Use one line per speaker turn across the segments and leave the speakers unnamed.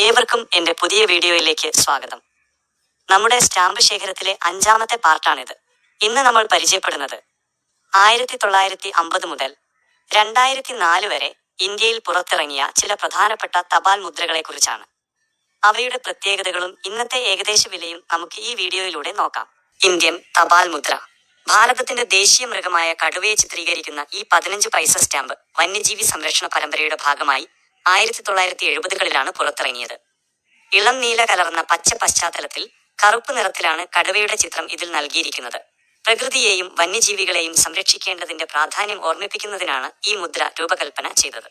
ഏവർക്കും എൻ്റെ പുതിയ വീഡിയോയിലേക്ക് സ്വാഗതം. നമ്മുടെ സ്റ്റാമ്പ് ശേഖരത്തിലെ 5ാമത്തെ പാർട്ടാണിത്. ഇന്ന് നമ്മൾ പരിചയപ്പെടുന്നത് 1950 മുതൽ 2004 വരെ ഇന്ത്യയിൽ പുറത്തിറങ്ങിയ ചില പ്രധാനപ്പെട്ട തപാൽ മുദ്രകളെക്കുറിച്ചാണ്. അവയുടെ പ്രത്യേകതകളും ഇന്നത്തെ ഏകദേശ വിലയും നമുക്ക് ഈ വീഡിയോയിലൂടെ നോക്കാം. ഇന്ത്യൻ തപാൽ മുദ്ര. ഭാരതത്തിന്റെ ദേശീയ മൃഗമായ കടുവയെ ചിത്രീകരിക്കുന്ന ഈ 15 പൈസ സ്റ്റാമ്പ് വന്യജീവി സംരക്ഷണ പരമ്പരയുടെ ഭാഗമായി 1970കളിലാണ് പുറത്തിറങ്ങിയത്. ഇളം നീല കലർന്ന പച്ച പശ്ചാത്തലത്തിൽ കറുപ്പ് നിറത്തിലാണ് കടുവയുടെ ചിത്രം ഇതിൽ നൽകിയിരിക്കുന്നത്. പ്രകൃതിയെയും വന്യജീവികളെയും സംരക്ഷിക്കേണ്ടതിന്റെ പ്രാധാന്യം ഓർമ്മിപ്പിക്കുന്നതിനാണ് ഈ മുദ്ര രൂപകൽപ്പന ചെയ്തത്.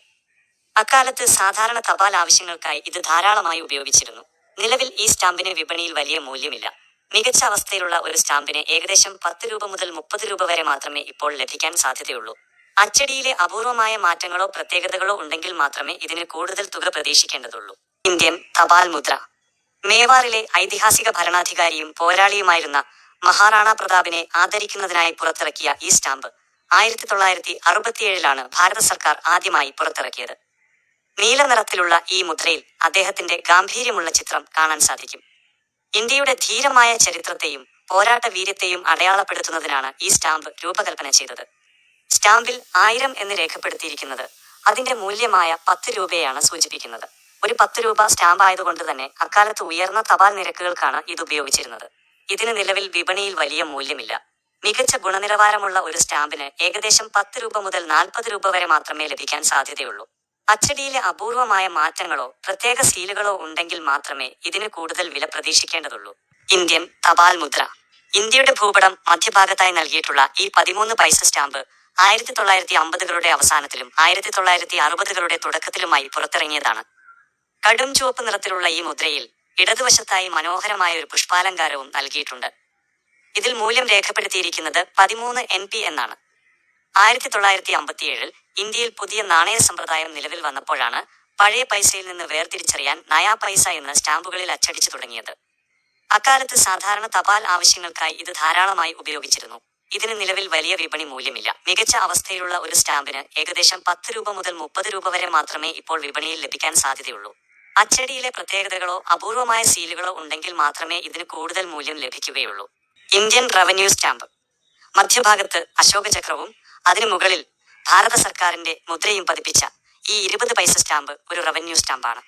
അക്കാലത്ത് സാധാരണ തപാൽ ആവശ്യങ്ങൾക്കായി ഇത് ധാരാളമായി ഉപയോഗിച്ചിരുന്നു. നിലവിൽ ഈ സ്റ്റാമ്പിന് വിപണിയിൽ വലിയ മൂല്യമില്ല. മികച്ച അവസ്ഥയിലുള്ള ഒരു സ്റ്റാമ്പിന് ഏകദേശം 10 രൂപ മുതൽ 30 രൂപ വരെ മാത്രമേ ഇപ്പോൾ ലഭിക്കാൻ സാധ്യതയുള്ളൂ. അച്ചടിയിലെ അപൂർവമായ മാറ്റങ്ങളോ പ്രത്യേകതകളോ ഉണ്ടെങ്കിൽ മാത്രമേ ഇതിന് കൂടുതൽ തുക പ്രതീക്ഷിക്കേണ്ടതുള്ളൂ. ഇന്ത്യൻ തപാൽ മുദ്ര. മേവാറിലെ ഐതിഹാസിക ഭരണാധികാരിയും പോരാളിയുമായിരുന്ന മഹാറാണ പ്രതാപിനെ ആദരിക്കുന്നതിനായി പുറത്തിറക്കിയ ഈ സ്റ്റാമ്പ് 1967ലാണ് ഭാരത സർക്കാർ ആദ്യമായി പുറത്തിറക്കിയത്. നീല നിറത്തിലുള്ള ഈ മുദ്രയിൽ അദ്ദേഹത്തിന്റെ ഗാംഭീര്യമുള്ള ചിത്രം കാണാൻ സാധിക്കും. ഇന്ത്യയുടെ ധീരമായ ചരിത്രത്തെയും പോരാട്ട വീര്യത്തെയും അടയാളപ്പെടുത്തുന്നതിനാണ് ഈ സ്റ്റാമ്പ് രൂപകൽപ്പന ചെയ്തത്. സ്റ്റാമ്പിൽ 1000 എന്ന് രേഖപ്പെടുത്തിയിരിക്കുന്നത് അതിന്റെ മൂല്യമായ 10 രൂപയാണ് സൂചിപ്പിക്കുന്നത്. ഒരു 10 രൂപ സ്റ്റാമ്പ് ആയതുകൊണ്ട് തന്നെ അക്കാലത്ത് ഉയർന്ന തപാൽ നിരക്കുകൾക്കാണ് ഇത് ഉപയോഗിച്ചിരുന്നത്. ഇതിന് നിലവിൽ വിപണിയിൽ വലിയ മൂല്യമില്ല. മികച്ച ഗുണനിലവാരമുള്ള ഒരു സ്റ്റാമ്പിന് ഏകദേശം 10 രൂപ മുതൽ 40 രൂപ വരെ മാത്രമേ ലഭിക്കാൻ സാധ്യതയുള്ളൂ. അച്ചടിയിലെ അപൂർവമായ മാറ്റങ്ങളോ പ്രത്യേക സീലുകളോ ഉണ്ടെങ്കിൽ മാത്രമേ ഇതിന് കൂടുതൽ വില പ്രതീക്ഷിക്കേണ്ടതുള്ളൂ. ഇന്ത്യൻ തപാൽ മുദ്ര. ഇന്ത്യയുടെ ഭൂപടം മധ്യഭാഗത്തായി നൽകിയിട്ടുള്ള ഈ 13 പൈസ സ്റ്റാമ്പ് 1950കളുടെ അവസാനത്തിലും 1960കളുടെ തുടക്കത്തിലുമായി പുറത്തിറങ്ങിയതാണ്. കടും ചുവപ്പ് നിറത്തിലുള്ള ഈ മുദ്രയിൽ ഇടതുവശത്തായി മനോഹരമായ ഒരു പുഷ്പാലങ്കാരവും നൽകിയിട്ടുണ്ട്. ഇതിൽ മൂല്യം രേഖപ്പെടുത്തിയിരിക്കുന്നത് 13 NP എന്നാണ്. 1957 ഇന്ത്യയിൽ പുതിയ നാണയ സമ്പ്രദായം നിലവിൽ വന്നപ്പോഴാണ് പഴയ പൈസയിൽ നിന്ന് വേർതിരിച്ചറിയാൻ നയാ പൈസ എന്ന സ്റ്റാമ്പുകളിൽ അച്ചടിച്ചു തുടങ്ങിയത്. അക്കാലത്ത് സാധാരണ തപാൽ ആവശ്യങ്ങൾക്കായി ഇത് ധാരാളമായി ഉപയോഗിച്ചിരുന്നു. ഇതിന് നിലവിൽ വലിയ വിപണി മൂല്യമില്ല. മികച്ച അവസ്ഥയിലുള്ള ഒരു സ്റ്റാമ്പിന് ഏകദേശം 10 രൂപ മുതൽ 30 രൂപ വരെ മാത്രമേ ഇപ്പോൾ വിപണിയിൽ ലഭിക്കാൻ സാധ്യതയുള്ളൂ. അച്ചടിയിലെ പ്രത്യേകതകളോ അപൂർവമായ സീലുകളോ ഉണ്ടെങ്കിൽ മാത്രമേ ഇതിന് കൂടുതൽ മൂല്യം ലഭിക്കുകയുള്ളൂ. Indian revenue stamp. മധ്യഭാഗത്ത് അശോക ചക്രവും അതിനു മുകളിൽ ഭാരത സർക്കാരിന്റെ മുദ്രയും പതിപ്പിച്ച ഈ 20 പൈസ സ്റ്റാമ്പ് ഒരു റവന്യൂ സ്റ്റാമ്പാണ്.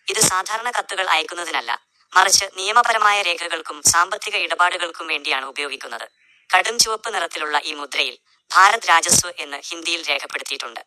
ഇത് സാധാരണ കത്തുകൾ അയക്കുന്നതിനല്ല, മറിച്ച് നിയമപരമായ രേഖകൾക്കും സാമ്പത്തിക ഇടപാടുകൾക്കും വേണ്ടിയാണ് ഉപയോഗിക്കുന്നത്. കടും ചുവപ്പ് നിറത്തിലുള്ള ഈ മുദ്രയിൽ ഭാരത് രാജസ്വ് എന്ന് ഹിന്ദിയിൽ രേഖപ്പെടുത്തിയിട്ടുണ്ട്.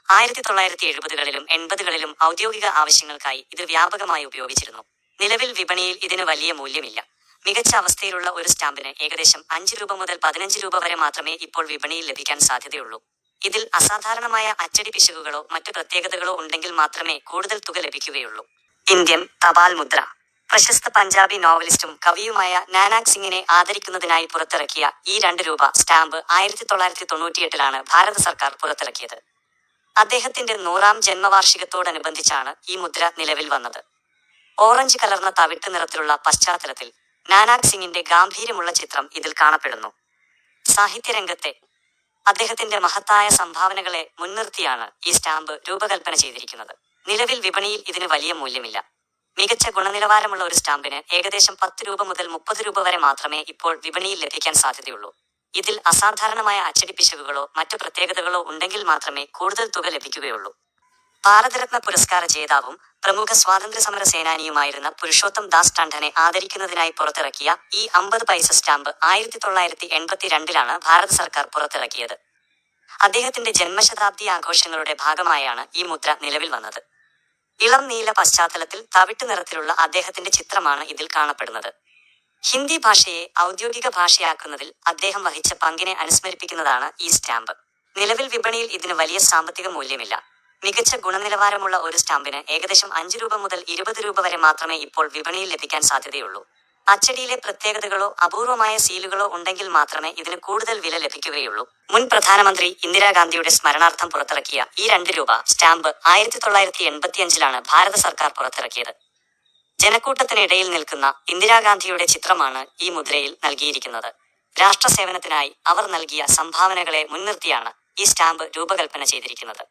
1970കളിലും 80കളിലും ഔദ്യോഗിക ആവശ്യങ്ങൾക്കായി ഇത് വ്യാപകമായി ഉപയോഗിച്ചിരുന്നു. നിലവിൽ വിപണിയിൽ ഇതിന് വലിയ മൂല്യമില്ല. മികച്ച അവസ്ഥയിലുള്ള ഒരു സ്റ്റാമ്പിന് ഏകദേശം 5 രൂപ മുതൽ 15 രൂപ വരെ മാത്രമേ ഇപ്പോൾ വിപണിയിൽ ലഭിക്കാൻ സാധ്യതയുള്ളൂ. ഇതിൽ അസാധാരണമായ അച്ചടി പിശകുകളോ മറ്റു പ്രത്യേകതകളോ ഉണ്ടെങ്കിൽ മാത്രമേ കൂടുതൽ തുക ലഭിക്കുകയുള്ളൂ. ഇന്ത്യൻ തപാൽ മുദ്ര. പ്രശസ്ത പഞ്ചാബി നോവലിസ്റ്റും കവിയുമായ നാനാക് സിംഗിനെ ആദരിക്കുന്നതിനായി പുറത്തിറക്കിയ ഈ 2 രൂപ സ്റ്റാമ്പ് 1998ലാണ് ഭാരത സർക്കാർ പുറത്തിറക്കിയത്. അദ്ദേഹത്തിന്റെ 100ാം ജന്മവാർഷികത്തോടനുബന്ധിച്ചാണ് ഈ മുദ്ര നിലവിൽ വന്നത്. ഓറഞ്ച് കലർന്ന തവിട്ട് നിറത്തിലുള്ള പശ്ചാത്തലത്തിൽ നാനാക് സിംഗിന്റെ ഗാംഭീര്യമുള്ള ചിത്രം ഇതിൽ കാണപ്പെടുന്നു. സാഹിത്യരംഗത്തെ അദ്ദേഹത്തിന്റെ മഹത്തായ സംഭാവനകളെ മുൻനിർത്തിയാണ് ഈ സ്റ്റാമ്പ് രൂപകൽപ്പന ചെയ്തിരിക്കുന്നത്. നിലവിൽ വിപണിയിൽ ഇതിന് വലിയ മൂല്യമില്ല. മികച്ച ഗുണനിലവാരമുള്ള ഒരു സ്റ്റാമ്പിന് ഏകദേശം 10 രൂപ മുതൽ 30 രൂപ വരെ മാത്രമേ ഇപ്പോൾ വിപണിയിൽ ലഭിക്കാൻ സാധ്യതയുള്ളൂ. ഇതിൽ അസാധാരണമായ അച്ചടി പിശകുകളോ മറ്റു പ്രത്യേകതകളോ ഉണ്ടെങ്കിൽ മാത്രമേ കൂടുതൽ തുക ലഭിക്കുകയുള്ളൂ. ഭാരതരത്ന പുരസ്കാര ജേതാവും പ്രമുഖ സ്വാതന്ത്ര്യ സമര സേനാനിയുമായിരുന്ന പുരുഷോത്തം ദാസ് ടണ്ഡനെ ആദരിക്കുന്നതിനായി പുറത്തിറക്കിയ ഈ 50 പൈസ സ്റ്റാമ്പ് 1982ലാണ് ഭാരത സർക്കാർ പുറത്തിറക്കിയത്. അദ്ദേഹത്തിന്റെ ജന്മശതാബ്ദി ആഘോഷങ്ങളുടെ ഭാഗമായാണ് ഈ മുദ്ര നിലവിൽ വന്നത്. ഇളം നീല പശ്ചാത്തലത്തിൽ തവിട്ട് നിറത്തിലുള്ള അദ്ദേഹത്തിന്റെ ചിത്രമാണ് ഇതിൽ കാണപ്പെടുന്നത്. ഹിന്ദി ഭാഷയെ ഔദ്യോഗിക ഭാഷയാക്കുന്നതിൽ അദ്ദേഹം വഹിച്ച പങ്കിനെ അനുസ്മരിപ്പിക്കുന്നതാണ് ഈ സ്റ്റാമ്പ്. നിലവിൽ വിപണിയിൽ ഇതിന് വലിയ സാമ്പത്തിക മൂല്യമില്ല. മികച്ച ഗുണനിലവാരമുള്ള ഒരു സ്റ്റാമ്പിന് ഏകദേശം 5 രൂപ മുതൽ 20 രൂപ വരെ മാത്രമേ ഇപ്പോൾ വിപണിയിൽ ലഭിക്കാൻ സാധ്യതയുള്ളൂ. അച്ചടിയിലെ പ്രത്യേകതകളോ അപൂർവമായ സീലുകളോ ഉണ്ടെങ്കിൽ മാത്രമേ ഇതിന് കൂടുതൽ വില ലഭിക്കുകയുള്ളൂ. മുൻ പ്രധാനമന്ത്രി ഇന്ദിരാഗാന്ധിയുടെ സ്മരണാർത്ഥം പുറത്തിറക്കിയ ഈ 2 രൂപ സ്റ്റാമ്പ് 1985ലാണ് ഭാരത സർക്കാർ പുറത്തിറക്കിയത്. ജനക്കൂട്ടത്തിനിടയിൽ നിൽക്കുന്ന ഇന്ദിരാഗാന്ധിയുടെ ചിത്രമാണ് ഈ മുദ്രയിൽ നൽകിയിരിക്കുന്നത്. രാഷ്ട്രസേവനത്തിനായി അവർ നൽകിയ സംഭാവനകളെ മുൻനിർത്തിയാണ് ഈ സ്റ്റാമ്പ് രൂപകൽപ്പന ചെയ്തിരിക്കുന്നത്.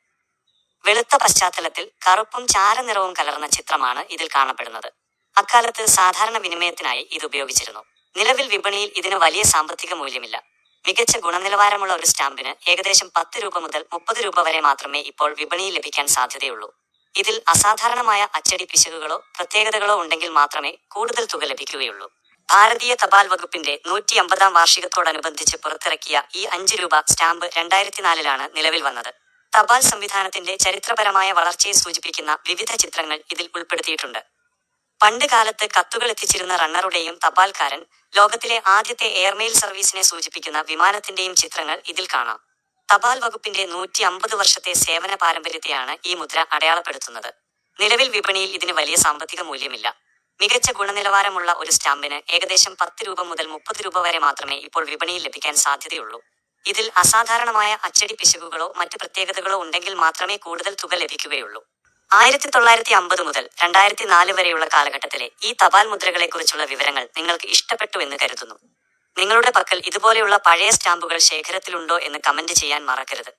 വെളുത്ത പശ്ചാത്തലത്തിൽ കറുപ്പും ചാരനിറവും കലർന്ന ചിത്രമാണ് ഇതിൽ കാണപ്പെടുന്നത്. അക്കാലത്ത് സാധാരണ വിനിമയത്തിനായി ഇത് ഉപയോഗിച്ചിരുന്നു. നിലവിൽ വിപണിയിൽ ഇതിന് വലിയ സാമ്പത്തിക മൂല്യമില്ല. മികച്ച ഗുണനിലവാരമുള്ള ഒരു സ്റ്റാമ്പിന് ഏകദേശം 10 രൂപ മുതൽ 30 രൂപ വരെ മാത്രമേ ഇപ്പോൾ വിപണിയിൽ ലഭിക്കാൻ സാധ്യതയുള്ളൂ. ഇതിൽ അസാധാരണമായ അച്ചടി പിശകുകളോ പ്രത്യേകതകളോ ഉണ്ടെങ്കിൽ മാത്രമേ കൂടുതൽ തുക ലഭിക്കുകയുള്ളൂ. ഭാരതീയ തപാൽ വകുപ്പിന്റെ 150-ാം വാർഷികത്തോടനുബന്ധിച്ച് പുറത്തിറക്കിയ ഈ 5 രൂപ സ്റ്റാമ്പ് 2004-ലാണ് നിലവിൽ വന്നത്. തപാൽ സംവിധാനത്തിന്റെ ചരിത്രപരമായ വളർച്ചയെ സൂചിപ്പിക്കുന്ന വിവിധ ചിത്രങ്ങൾ ഇതിൽ ഉൾപ്പെടുത്തിയിട്ടുണ്ട്. പണ്ട് കാലത്ത് കത്തുകൾ എത്തിച്ചിരുന്ന റണ്ണറുടെയും തപാൽക്കാരൻ, ലോകത്തിലെ ആദ്യത്തെ എയർമെയിൽ സർവീസിനെ സൂചിപ്പിക്കുന്ന വിമാനത്തിന്റെയും ചിത്രങ്ങൾ ഇതിൽ കാണാം. തപാൽ വകുപ്പിന്റെ 150 വർഷത്തെ സേവന പാരമ്പര്യത്തെയാണ് ഈ മുദ്ര അടയാളപ്പെടുത്തുന്നത്. നിലവിൽ വിപണിയിൽ ഇതിന് വലിയ സാമ്പത്തിക മൂല്യമില്ല. മികച്ച ഗുണനിലവാരമുള്ള ഒരു സ്റ്റാമ്പിന് ഏകദേശം 10 രൂപ മുതൽ 30 രൂപ വരെ മാത്രമേ ഇപ്പോൾ വിപണിയിൽ ലഭിക്കാൻ സാധ്യതയുള്ളൂ. ഇതിൽ അസാധാരണമായ അച്ചടി പിശകുകളോ മറ്റ് പ്രത്യേകതകളോ ഉണ്ടെങ്കിൽ മാത്രമേ കൂടുതൽ തുക ലഭിക്കുകയുള്ളൂ. 1950 മുതൽ 2004 വരെയുള്ള കാലഘട്ടത്തിലെ ഈ തപാൽ മുദ്രകളെക്കുറിച്ചുള്ള വിവരങ്ങൾ നിങ്ങൾക്ക് ഇഷ്ടപ്പെട്ടു എന്ന് കരുതുന്നു. നിങ്ങളുടെ പക്കൽ ഇതുപോലെയുള്ള പഴയ സ്റ്റാമ്പുകൾ ശേഖരത്തിലുണ്ടോ എന്ന് കമന്റ് ചെയ്യാൻ മറക്കരുത്.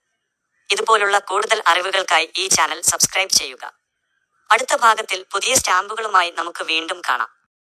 ഇതുപോലുള്ള കൂടുതൽ അറിവുകൾക്കായി ഈ ചാനൽ സബ്സ്ക്രൈബ് ചെയ്യുക. അടുത്ത ഭാഗത്തിൽ പുതിയ സ്റ്റാമ്പുകളുമായി നമുക്ക് വീണ്ടും കാണാം.